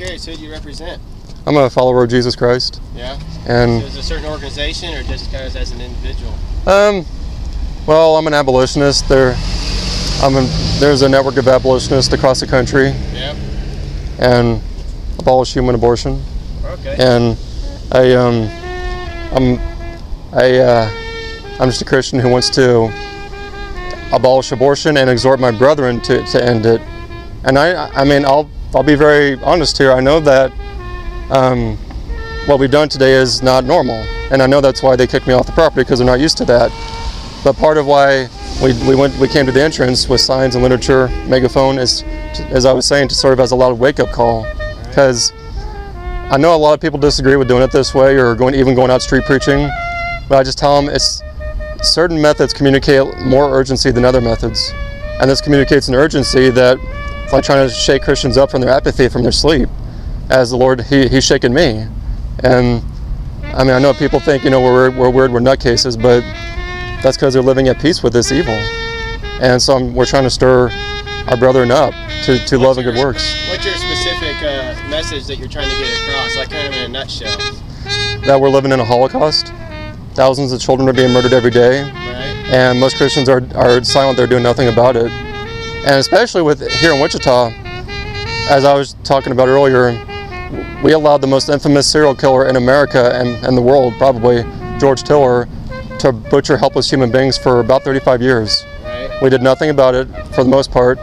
curious, who do you represent? I'm a follower of Jesus Christ. Yeah? And so is it a certain organization or just kind of as an individual? Well, I'm an abolitionist. There's a network of abolitionists across the country. Yep. And abolish human abortion. Okay. And I'm just a Christian who wants to abolish abortion and exhort my brethren to end it. And I mean, I'll be very honest here. I know that what we've done today is not normal, and I know that's why they kicked me off the property, because they're not used to that. But part of why we came to the entrance with signs and literature, megaphone, is, as I was saying, to serve as a loud wake-up call, because I know a lot of people disagree with doing it this way or even going out street preaching, but I just tell them certain methods communicate more urgency than other methods, and this communicates an urgency that it's like trying to shake Christians up from their apathy, from their sleep, as the Lord, He's shaken me. And I mean, I know people think, we're weird, we're nutcases, but that's because they're living at peace with this evil. And so we're trying to stir our brethren up to love and good works. What's your specific message that you're trying to get across, like kind of in a nutshell? That we're living in a Holocaust. Thousands of children are being murdered every day. Right. And most Christians are silent, they're doing nothing about it. And especially here in Wichita, as I was talking about earlier, we allowed the most infamous serial killer in America and the world, probably, George Tiller, to butcher helpless human beings for about 35 years. Right. We did nothing about it for the most part.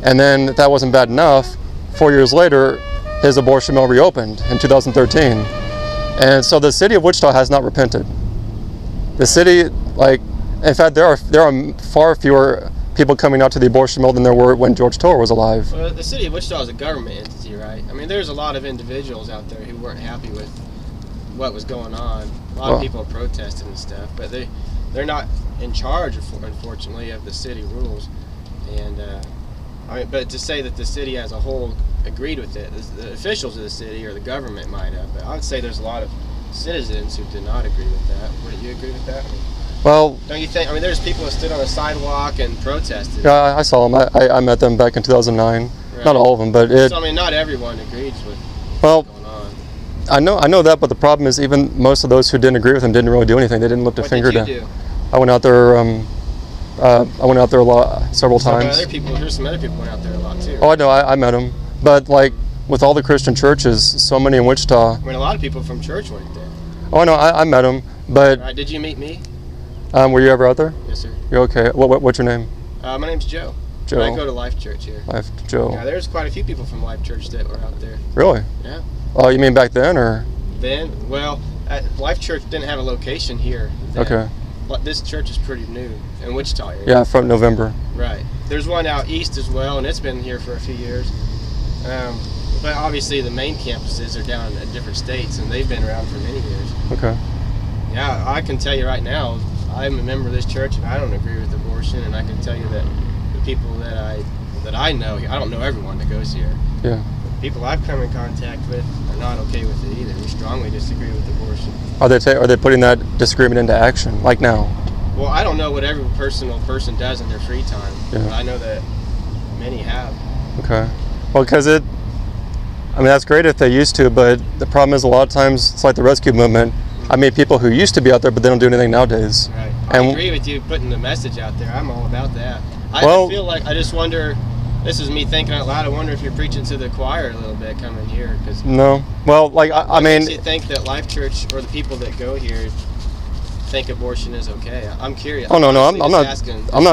And then if that wasn't bad enough, 4 years later, his abortion mill reopened in 2013. And so the city of Wichita has not repented. The city, in fact, there are far fewer people coming out to the abortion mill than there were when George Tiller was alive. Well, the city of Wichita is a government entity, right? I mean, there's a lot of individuals out there who weren't happy with what was going on. A lot of people are protesting and stuff, but they're not in charge, unfortunately, of the city rules. And but to say that the city as a whole agreed with it, the officials of the city or the government might have. But I would say there's a lot of citizens who did not agree with that. Would you agree with that? Well, don't you think? I mean, there's people that stood on the sidewalk and protested. Yeah, I saw them. I met them back in 2009. Right. Not all of them, but So, I mean, not everyone agrees with what's going on. I know that, but the problem is even most of those who didn't agree with him didn't really do anything. They didn't lift a finger down. What did you do? I went out there. I went out there several times. There's some other people went out there a lot too. Oh, I know. I met them, but with all the Christian churches, so many in Wichita. I mean, a lot of people from church went there. Oh, I know. I met them, but. Right, did you meet me? Were you ever out there? Yes, sir. You're okay. What's your name? My name's Joe. Joe. I go to Life Church here. Life, Joe. Yeah, there's quite a few people from Life Church that were out there. Really? Yeah. Oh, you mean back then, or? Then, well, Life Church didn't have a location here then. Okay. But this church is pretty new in Wichita area. Yeah, from November. Right. There's one out east as well, and it's been here for a few years. But obviously the main campuses are down in different states, and they've been around for many years. Okay. Yeah, I can tell you right now, I'm a member of this church, and I don't agree with abortion, and I can tell you that the people that I know, I don't know everyone that goes here. Yeah. But people I've come in contact with are not okay with it either. We strongly disagree with abortion. Are they putting that disagreement into action, like now? Well, I don't know what every person does in their free time. Yeah. But I know that many have. Okay. Well, because I mean, that's great if they used to, but the problem is a lot of times it's like the rescue movement. I meet people who used to be out there, but they don't do anything nowadays. Right. I agree with you putting the message out there. I'm all about that. I feel like, I just wonder, this is me thinking out loud, I wonder if you're preaching to the choir a little bit coming here. No. Well, I mean... Makes you think that Life Church, or the people that go here, think abortion is okay? I'm curious. Oh, no, I'm not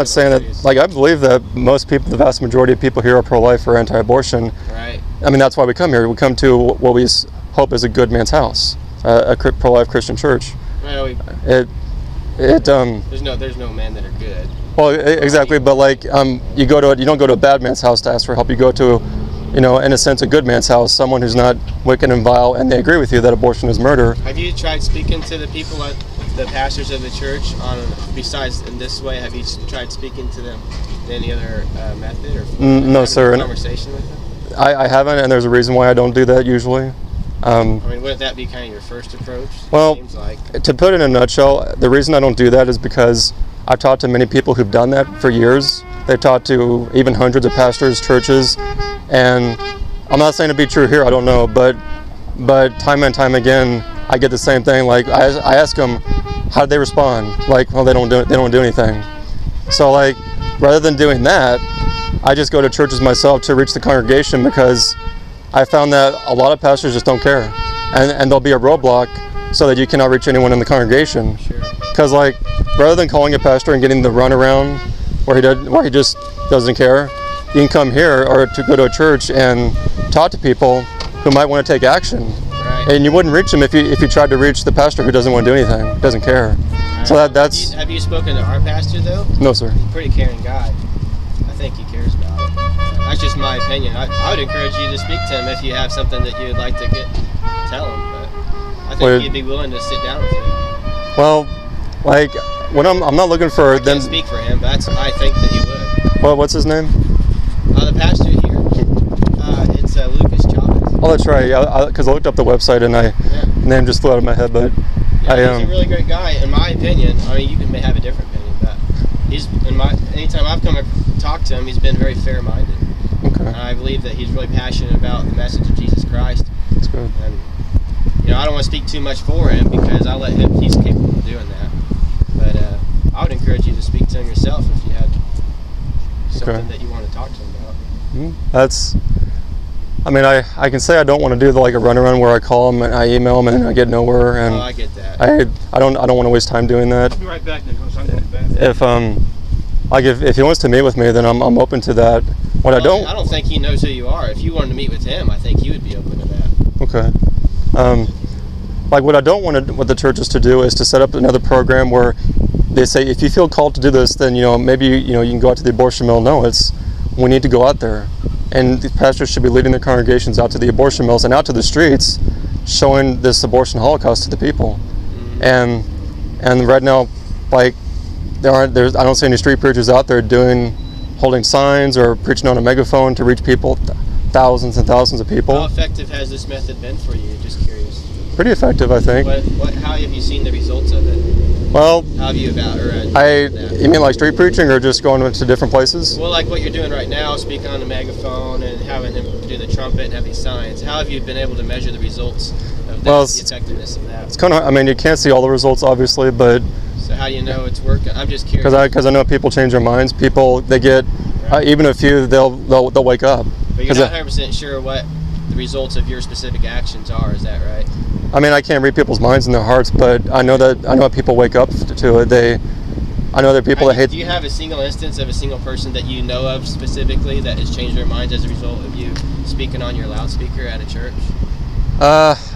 saying that, I believe that most people, the vast majority of people here are pro-life or anti-abortion. Right. I mean, that's why we come here. We come to what we hope is a good man's house. A pro-life Christian church. Well, there's no men that are good. Well, exactly, but you don't go to a bad man's house to ask for help. You go to, in a sense, a good man's house, someone who's not wicked and vile, and they agree with you that abortion is murder. Have you tried speaking to the people, the pastors of the church, besides in this way? Have you tried speaking to them in any other method, or no, sir. Conversation with them? I haven't, and there's a reason why I don't do that usually. I mean, wouldn't that be kind of your first approach? Well, to put it in a nutshell, the reason I don't do that is because I've talked to many people who've done that for years. They've talked to even hundreds of pastors, churches, and I'm not saying to be true here. I don't know, but time and time again, I get the same thing. Like I ask them, how do they respond? Like, well, they don't do anything. So like, rather than doing that, I just go to churches myself to reach the congregation, because I found that a lot of pastors just don't care, and there'll be a roadblock so that you cannot reach anyone in the congregation. Because like, rather than calling a pastor and getting the runaround where he just doesn't care, you can come here or to go to a church and talk to people who might want to take action. Right. And you wouldn't reach them if you tried to reach the pastor who doesn't want to do anything, doesn't care. Right. So that's. Have you spoken to our pastor though? No, sir. He's a pretty caring guy. I think he cares about it. That's just my opinion. I would encourage you to speak to him if you have something that you'd like to tell him. But I think he'd be willing to sit down with you. Well, like, when I'm not looking for them. I can't speak for him, but I think that he would. Well, what's his name? The pastor here. It's Lucas Chavez. Oh, that's right. Yeah, because I looked up the website and name just flew out of my head, but yeah, he's a really great guy, in my opinion. I mean, you may have a different opinion, but anytime I've come and talked to him, he's been very fair-minded. Okay. And I believe that he's really passionate about the message of Jesus Christ. That's good. And I don't want to speak too much for him, because I let him. He's capable of doing that. But I would encourage you to speak to him yourself if you had something that you want to talk to him about. I mean, I can say I don't want to do a runaround where I call him and I email him and I get nowhere. And I get that. I don't want to waste time doing that. I'll be right back, Nicholas. I'm going back. If he wants to meet with me, then I'm open to that. I don't think he knows who you are. If you wanted to meet with him, I think he would be open to that. Okay. Like, what I don't want the churches to do is to set up another program where they say, if you feel called to do this, then maybe you can go out to the abortion mill. No, we need to go out there, and the pastors should be leading their congregations out to the abortion mills and out to the streets, showing this abortion holocaust to the people. Mm-hmm. And right now, like, I don't see any street preachers out there holding signs or preaching on a megaphone to reach people, thousands and thousands of people. How effective has this method been for you? Just curious. Pretty effective, I think. How have you seen the results of it? Well, how have you you mean like street preaching or just going to different places? Well, like what you're doing right now, speaking on the megaphone and having him do the trumpet and have these signs. How have you been able to measure the results of that, the effectiveness of that? It's kind of, I mean, you can't see all the results, obviously, but... So how do you know it's working? I'm just curious. Because I know people change their minds. People, they get, even a few, they'll wake up. But you're not 100% sure what the results of your specific actions are, is that right? I mean, I can't read people's minds and their hearts, but I know people wake up to it. I know there are people that hate. Do you have a single instance of a single person that you know of specifically that has changed their minds as a result of you speaking on your loudspeaker at a church?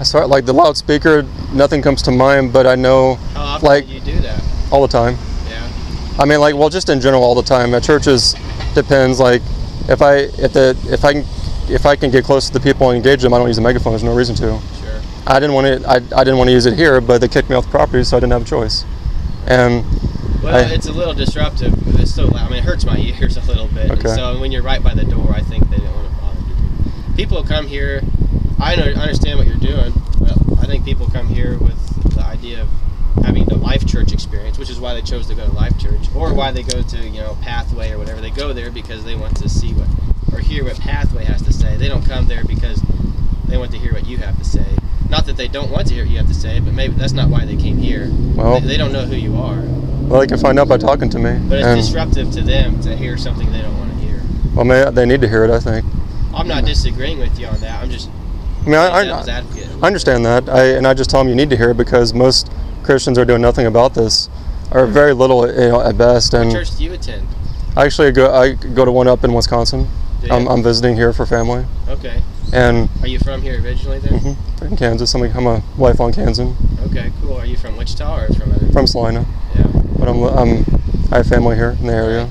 Sorry, like the loudspeaker, nothing comes to mind, but I know. How often do you do that? All the time. Yeah. I mean, just in general, all the time. At churches, depends. Like, if I can get close to the people and engage them, I don't use a megaphone. There's no reason to. Sure. I didn't want to use it here, but they kicked me off the property, so I didn't have a choice. And it's a little disruptive. It's so loud. I mean, it hurts my ears a little bit. Okay. And so when you're right by the door, I think they don't want to bother you. People come here. I understand what you're doing. But I think people come here with the idea of having the Life Church experience, which is why they chose to go to Life Church, or why they go to Pathway or whatever. They go there because they want to see or hear what Pathway has to say. They don't come there because they want to hear what you have to say. Not that they don't want to hear what you have to say, but maybe that's not why they came here. Well, they don't know who you are. Well, they can find out by talking to me. But it's disruptive to them to hear something they don't want to hear. Well, they need to hear it, I think. I'm not disagreeing with you on that. I'm just. I mean, I understand that, and I just tell them you need to hear it because most Christians are doing nothing about this, or very little, at best. What church do you attend? I go to one up in Wisconsin. I'm visiting here for family. Okay. And are you from here originally then? Mm-hmm. In Kansas. I'm a lifelong Kansan. Okay, cool. Are you from Wichita or from other? From Salina. Yeah. But I have family here in the area.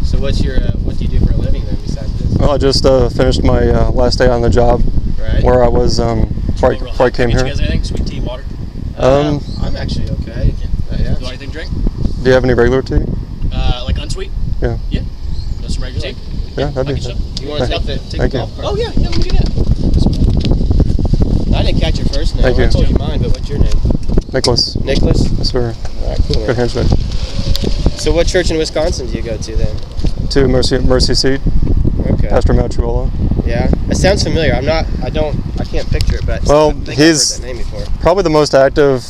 So what do you do for a living then besides this? Well, I just finished my last day on the job. Right. Where I was before I came here. You guys anything? Sweet tea, water? I'm actually okay. Yeah. Do you want anything to drink? Do you have any regular tea? Like unsweet? Yeah. Yeah. Got some regular tea? Yeah, that'd be good. You want to take the golf cart? Oh yeah, we can do that. I didn't catch your first name. Thank you. I told you mine, but what's your name? Nicholas. Nicholas? Yes, sir. All right, cool. Good handshake. So what church in Wisconsin do you go to then? To Mercy Seat. Okay. Pastor Machuola. Yeah, it sounds familiar. I can't picture it, but Well, I think he's I've heard that name before. probably the most active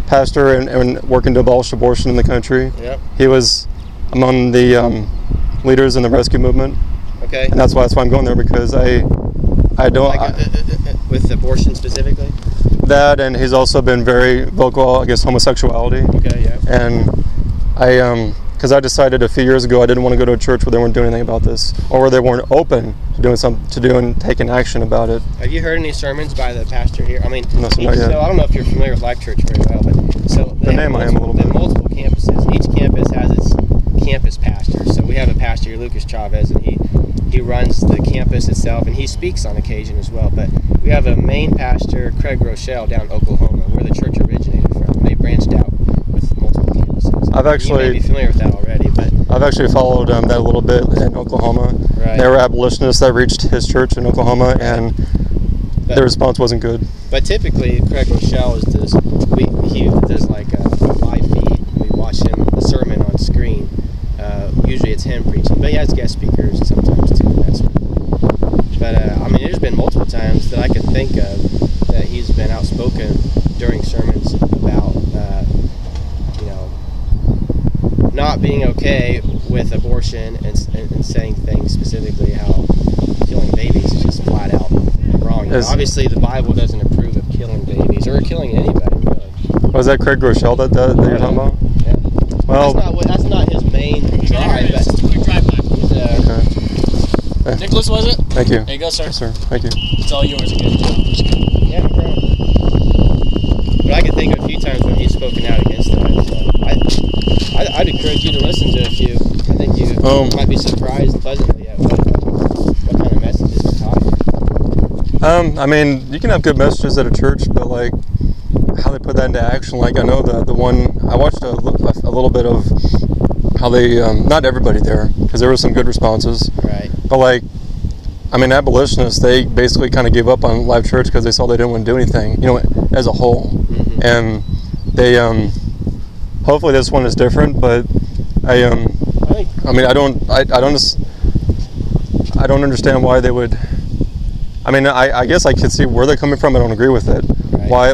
pastor and working to abolish abortion in the country. Yep. He was among the leaders in the rescue movement, Okay. and that's why I'm going there, because I don't With abortion specifically. that, and he's also been very vocal against homosexuality. Okay. Yeah. And because I decided a few years ago I didn't want to go to a church where they weren't doing anything about this, or where they weren't open to taking action about it. Have you heard any sermons by the pastor here? I mean, No, sir, not yet. so I don't know if you're familiar with Life Church very well, but so The name I am a little they have bit. multiple campuses. Each campus has its campus pastor. So we have a pastor here, Lucas Chavez, and he runs the campus itself, and he speaks on occasion as well. But we have a main pastor, Craig Rochelle, down in Oklahoma, where the church originated from. They branched out with multiple campuses. You may be familiar with that already, but I've actually followed that a little bit in Oklahoma. Right. There were abolitionists that reached his church in Oklahoma, and their response wasn't good. But typically, Craig Rochelle he does like a live feed. We watch the sermon on screen. Usually it's him preaching, but he has guest speakers sometimes too. But I mean, there's been multiple times that I could think of that he's been outspoken during sermons about not being okay with abortion and saying things specifically how killing babies is just flat out wrong. Obviously, the Bible doesn't approve of killing babies or killing anybody, really. Was that Craig Rochelle that you're talking about? Yeah. Well, That's not his main drive. It's just a quick drive-by. okay. Nicholas, was it? Thank you. There you go, sir. Yes, sir. Thank you. It's all yours again. Yeah, no problem. But I can think of a few times when he's spoken out against it. So I'd encourage you to listen to a few. I think you might be surprised pleasantly at what kind of messages are taught. I mean, you can have good messages at a church, but like how they put that into action. Like I know the one I watched a little bit of how they not everybody there, because there were some good responses. Right. But like, I mean, abolitionists, they basically kind of gave up on live church because they saw they didn't want to do anything, as a whole. Mm-hmm. And they hopefully this one is different, but I don't understand why they would. I mean, I guess I could see where they're coming from. I don't agree with it. Right. Why?